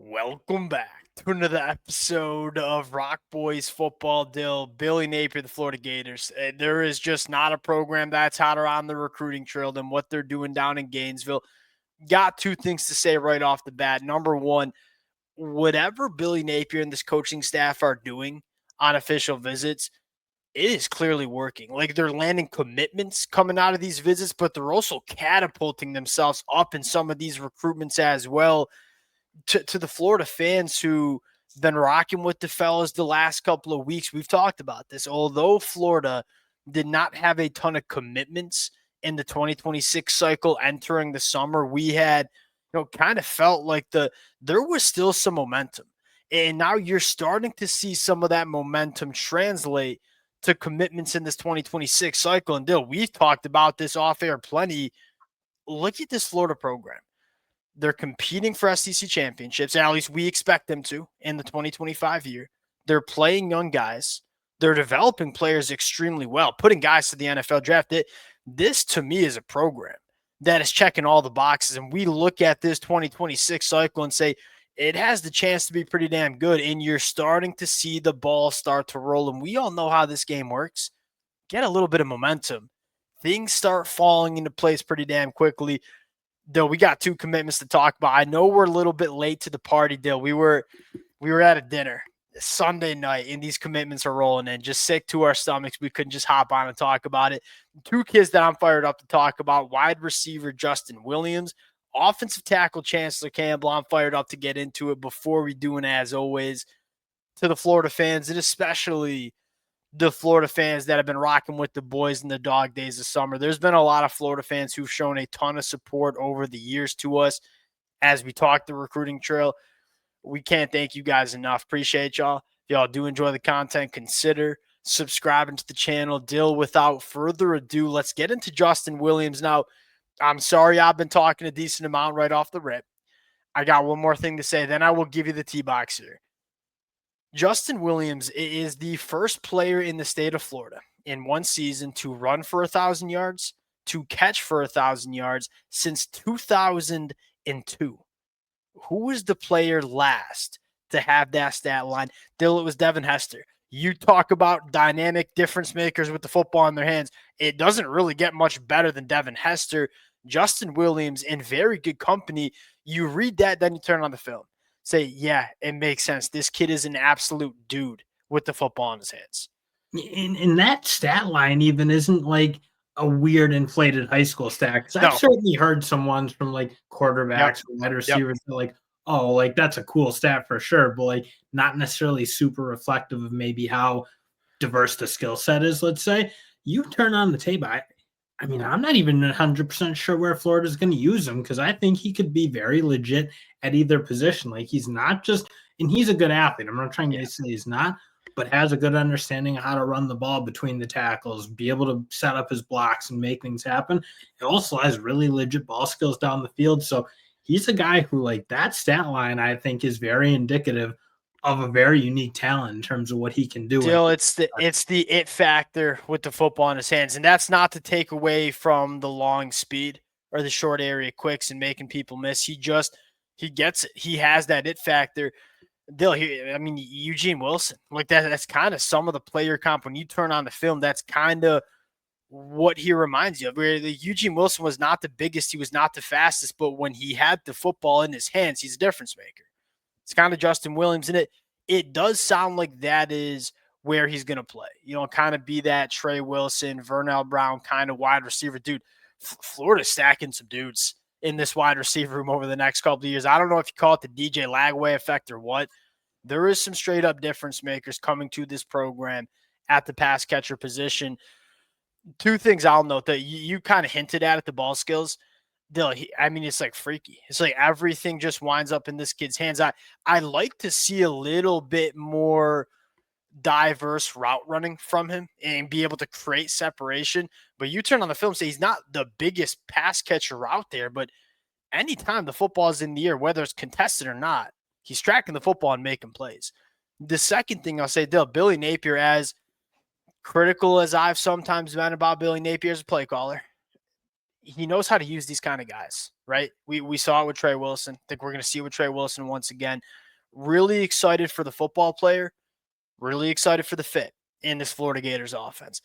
Welcome back to another episode of Rock Boys Football. Billy Napier, the Florida Gators. There is just not a program that's hotter on the recruiting trail than what they're doing down in Gainesville. Got two things to say right off the bat. Number one, whatever Billy Napier and this coaching staff are doing on official visits, it is clearly working. Like, they're landing commitments coming out of these visits, but they're also catapulting themselves up in some of these recruitments as well. To the Florida fans who been rocking with the fellas the last couple of weeks, we've talked about this. Although Florida did not have a ton of commitments in the 2026 cycle entering the summer, we had, kind of felt like there was still some momentum. And now you're starting to see some of that momentum translate to commitments in this 2026 cycle. And we've talked about this off air plenty. Look at this Florida program. They're competing for SEC championships, and at least we expect them to in the 2025 year. They're playing young guys. They're developing players extremely well, putting guys to the NFL draft. This, to me, is a program that is checking all the boxes. And we look at this 2026 cycle and say it has the chance to be pretty damn good. And you're starting to see the ball start to roll. And we all know how this game works. Get a little bit of momentum. Things start falling into place pretty damn quickly. We got two commitments to talk about. I know we're a little bit late to the party, We were at a dinner Sunday night, and these commitments are rolling in. Just sick to our stomachs. We couldn't just hop on and talk about it. Two kids that I'm fired up to talk about: wide receiver Justin Williams, offensive tackle Chancellor Campbell. I'm fired up to get into it. Before we do, and as always, to the Florida fans, and especially the Florida fans that have been rocking with the boys in the dog days of summer. There's been a lot of Florida fans who've shown a ton of support over the years to us as we talk the recruiting trail. We can't thank you guys enough. Appreciate y'all. If y'all do enjoy the content, consider subscribing to the channel. Without further ado, let's get into Justin Williams. Now, I'm sorry I've been talking a decent amount right off the rip. I got one more thing to say, then I will give you the T-box here. Justin Williams is the first player in the state of Florida in one season to run for 1,000 yards, to catch for 1,000 yards since 2002. Who was the player last to have that stat line? It was Devin Hester. You talk about dynamic difference makers with the football in their hands. It doesn't really get much better than Devin Hester. Justin Williams in very good company. You read that, then you turn on the film. Say, yeah, it makes sense. This kid is an absolute dude with the football in his hands. And that stat line even isn't like a weird inflated high school stat. Because I've certainly heard some ones from like quarterbacks or wide receivers that like, oh, like that's a cool stat for sure, but like not necessarily super reflective of maybe how diverse the skill set is, let's say. You turn on the tape, I mean, I'm not even 100% sure where Florida's going to use him because I think he could be very legit at either position. Like, he's not just, and he's a good athlete. I'm not trying to say he's not, but has a good understanding of how to run the ball between the tackles, be able to set up his blocks and make things happen. He also has really legit ball skills down the field. So he's a guy who, like, that stat line, I think, is very indicative of a very unique talent in terms of what he can do. It's the it factor with the football in his hands, and that's not to take away from the long speed or the short area quicks and making people miss. He gets it. He has that it factor. Eugene Wilson, like that's kind of some of the player comp. When you turn on the film, that's kind of what he reminds you of. Where Eugene Wilson was not the biggest, he was not the fastest, but when he had the football in his hands, he's a difference maker. It's kind of Justin Williams, and it does sound like that is where he's going to play. Kind of be that Trey Wilson, Vernell Brown kind of wide receiver. Dude, Florida's stacking some dudes in this wide receiver room over the next couple of years. I don't know if you call it the DJ Lagway effect or what. There is some straight up difference makers coming to this program at the pass catcher position. Two things I'll note that you kind of hinted at the ball skills. It's like freaky. It's like everything just winds up in this kid's hands. I like to see a little bit more diverse route running from him and be able to create separation. But you turn on the film, say he's not the biggest pass catcher out there, but anytime the football is in the air, whether it's contested or not, he's tracking the football and making plays. The second thing I'll say, Billy Napier, as critical as I've sometimes been about Billy Napier as a play caller, he knows how to use these kind of guys, right? We saw it with Trey Wilson. I think we're going to see it with Trey Wilson once again. Really excited for the football player. Really excited for the fit in this Florida Gators offense.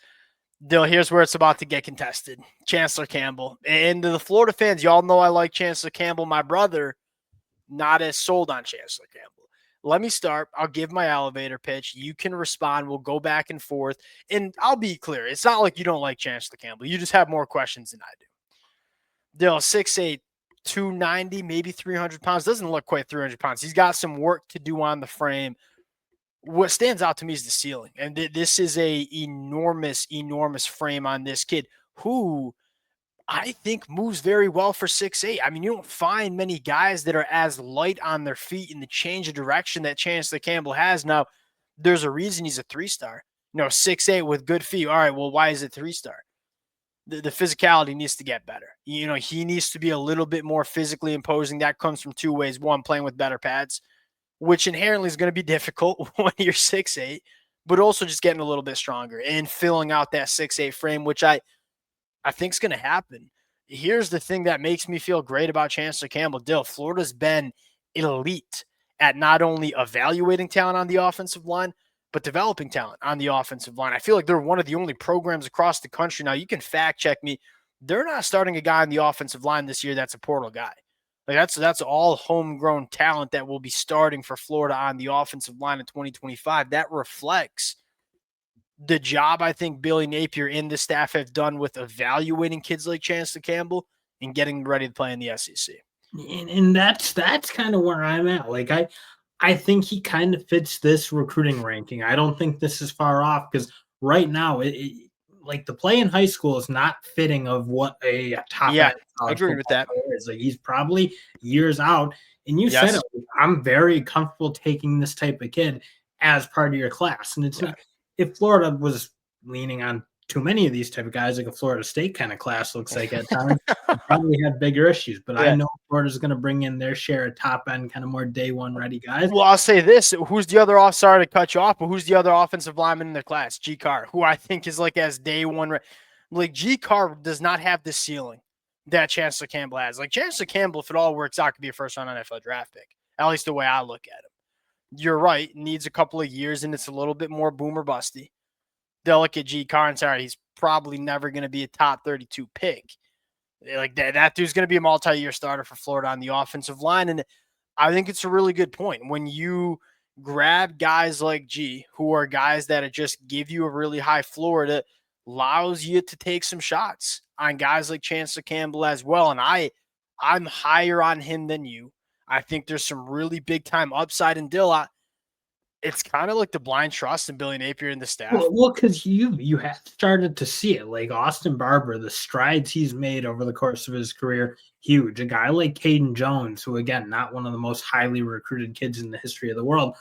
Dill, here's where it's about to get contested. Chancellor Campbell. And to the Florida fans, y'all know I like Chancellor Campbell. My brother, not as sold on Chancellor Campbell. Let me start. I'll give my elevator pitch. You can respond. We'll go back and forth. And I'll be clear. It's not like you don't like Chancellor Campbell. You just have more questions than I do. Dill, 6'8", 290, maybe 300 pounds. Doesn't look quite 300 pounds. He's got some work to do on the frame. What stands out to me is the ceiling. And this is a enormous, enormous frame on this kid who I think moves very well for 6'8". I mean, you don't find many guys that are as light on their feet in the change of direction that Chancellor Campbell has. Now, there's a reason he's a 3-star. 6'8" with good feet. All right, well, why is it 3-star? The physicality needs to get better. He needs to be a little bit more physically imposing. That comes from two ways. One, playing with better pads, which inherently is going to be difficult when you're 6'8", but also just getting a little bit stronger and filling out that 6'8" frame, which I think is going to happen. Here's the thing that makes me feel great about Chancellor Campbell. Dill, Florida's been elite at not only evaluating talent on the offensive line, but developing talent on the offensive line. I feel like they're one of the only programs across the country. Now, you can fact check me. They're not starting a guy on the offensive line this year that's a portal guy. Like that's all homegrown talent that will be starting for Florida on the offensive line in 2025. That reflects the job I think Billy Napier and the staff have done with evaluating kids like Chancellor Campbell and getting ready to play in the SEC. And that's kind of where I'm at. Like I think he kind of fits this recruiting ranking. I don't think this is far off because right now like the play in high school is not fitting of what a top Yeah, end I agree with that. is. Like he's probably years out. And you said it, I'm very comfortable taking this type of kid as part of your class. And it's not, if Florida was leaning on too many of these type of guys, like a Florida State kind of class looks like at times, probably have bigger issues. But I know Florida's going to bring in their share of top end, kind of more day one ready guys. Well, I'll say this: who's the other sorry to cut you off, but who's the other offensive lineman in the class? G. Carr, who I think is like as day one. Like G. Carr does not have the ceiling that Chancellor Campbell has. Like Chancellor Campbell, if it all works out, could be a first-round NFL draft pick. At least the way I look at him. You're right; needs a couple of years, and it's a little bit more boomer busty. They'll look at G. Carr and say, all right, he's probably never going to be a top 32 pick. Like that dude's going to be a multi-year starter for Florida on the offensive line. And I think it's a really good point. When you grab guys like G, who are guys that just give you a really high floor, that allows you to take some shots on guys like Chancellor Campbell as well. And I'm higher on him than you. I think there's some really big time upside in Dill. It's kind of like the blind trust in Billy Napier and the staff. Well, because you have started to see it. Like Austin Barber, the strides he's made over the course of his career, huge. A guy like Caden Jones, who again, not one of the most highly recruited kids in the history of the world,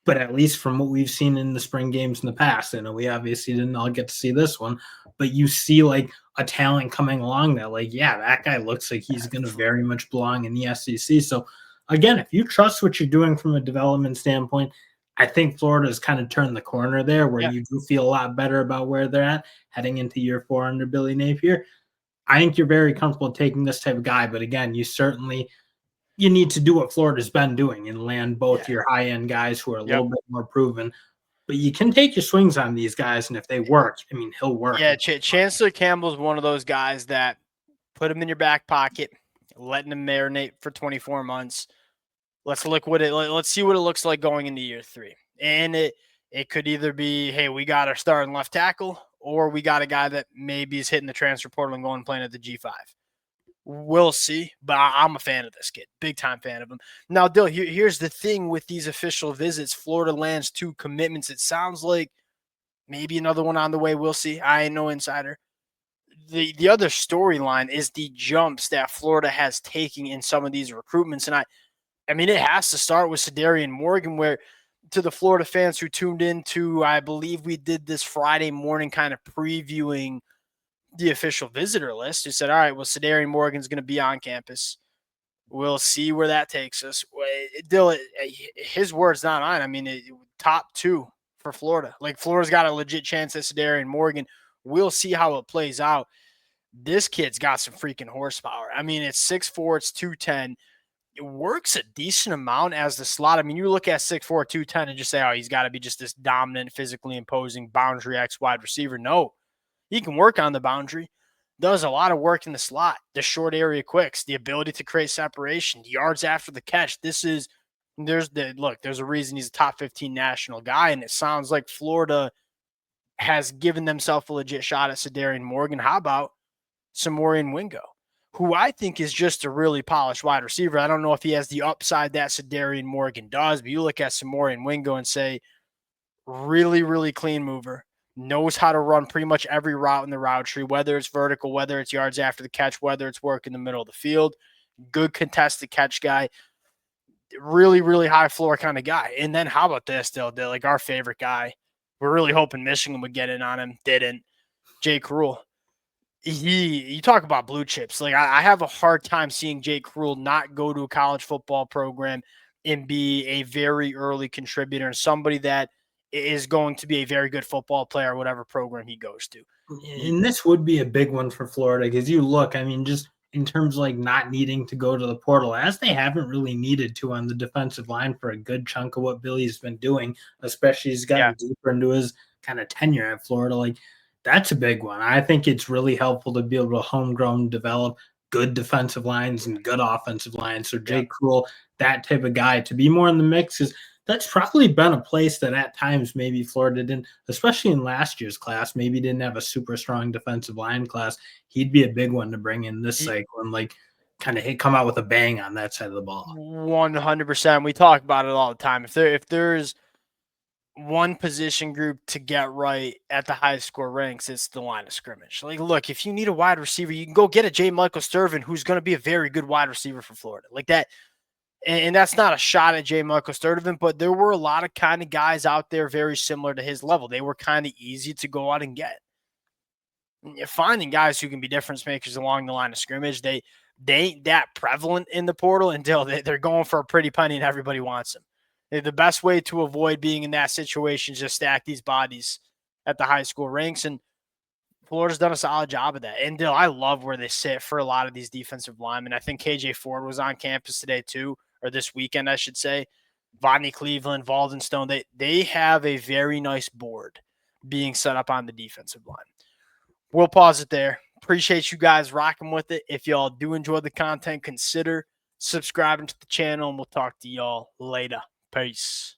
but at least from what we've seen in the spring games in the past, and we obviously didn't all get to see this one, but you see like a talent coming along that, like, yeah, that guy looks like he's going to very much belong in the SEC. So again, if you trust what you're doing from a development standpoint, I think Florida has kind of turned the corner there where you do feel a lot better about where they're at heading into year 4 under Billy Napier. I think you're very comfortable taking this type of guy, but again, you need to do what Florida's been doing and land both your high-end guys who are a little bit more proven. But you can take your swings on these guys, and if they work, I mean, he'll work. Yeah, Chancellor Campbell's one of those guys that put him in your back pocket, letting him marinate for 24 months. Let's see what it looks like going into year 3. And it could either be, hey, we got our starting left tackle, or we got a guy that maybe is hitting the transfer portal and going playing at the G5. We'll see, but I'm a fan of this kid. Big time fan of him. Now, Dill, here's the thing with these official visits. Florida lands 2 commitments. It sounds like maybe another one on the way. We'll see. I ain't no insider. The other storyline is the jumps that Florida has taken in some of these recruitments. And I mean, it has to start with Sadarian Morgan, where to the Florida fans who tuned into, I believe we did this Friday morning kind of previewing the official visitor list, who said, all right, well, Sadarian Morgan's going to be on campus. We'll see where that takes us. Dill, his words, not mine. I mean, top 2 for Florida. Like, Florida's got a legit chance at Sadarian Morgan. We'll see how it plays out. This kid's got some freaking horsepower. I mean, it's 6'4", it's 210. It works a decent amount as the slot. I mean, you look at 6'4", 210 and just say, oh, he's got to be just this dominant, physically imposing boundary X wide receiver. No, he can work on the boundary, does a lot of work in the slot, the short area quicks, the ability to create separation, the yards after the catch. There's a reason he's a top 15 national guy, and it sounds like Florida has given themselves a legit shot at Sedarian Morgan. How about Samorian Wingo, who I think is just a really polished wide receiver? I don't know if he has the upside that Sedarian Morgan does, but you look at Samorian Wingo and say, really, really clean mover, knows how to run pretty much every route in the route tree, whether it's vertical, whether it's yards after the catch, whether it's work in the middle of the field. Good contested catch guy. Really, really high floor kind of guy. And then how about this, Dill? Like our favorite guy. We're really hoping Michigan would get in on him. Didn't. Jake Rule. You talk about blue chips. Like I have a hard time seeing Jake Rule not go to a college football program and be a very early contributor and somebody that is going to be a very good football player, whatever program he goes to. And this would be a big one for Florida because you look, I mean, just in terms of like not needing to go to the portal, as they haven't really needed to on the defensive line for a good chunk of what Billy's been doing, especially as he's gotten deeper into his kind of tenure at Florida. Like that's a big one. I think it's really helpful to be able to homegrown develop good defensive lines and good offensive lines. So Jake Rule, that type of guy, to be more in the mix is that's probably been a place that at times maybe Florida didn't, especially in last year's class, maybe didn't have a super strong defensive line class. He'd be a big one to bring in this cycle and like kind of come out with a bang on that side of the ball. 100%. We talk about it all the time. If there's one position group to get right at the high score ranks, it's the line of scrimmage. Like, look, if you need a wide receiver, you can go get a J. Michael Sturvin, who's going to be a very good wide receiver for Florida. Like that. And that's not a shot at J. Michael Sturtevant, but there were a lot of kind of guys out there very similar to his level. They were kind of easy to go out and get. Finding guys who can be difference makers along the line of scrimmage, they ain't that prevalent in the portal until they're going for a pretty penny and everybody wants them. The best way to avoid being in that situation is just stack these bodies at the high school ranks, and Florida's done a solid job of that. And Dill, I love where they sit for a lot of these defensive linemen. I think KJ Ford was on campus today too, or this weekend, I should say. Vonnie Cleveland, Valden Stone, they have a very nice board being set up on the defensive line. We'll pause it there. Appreciate you guys rocking with it. If y'all do enjoy the content, consider subscribing to the channel, and we'll talk to y'all later. Peace.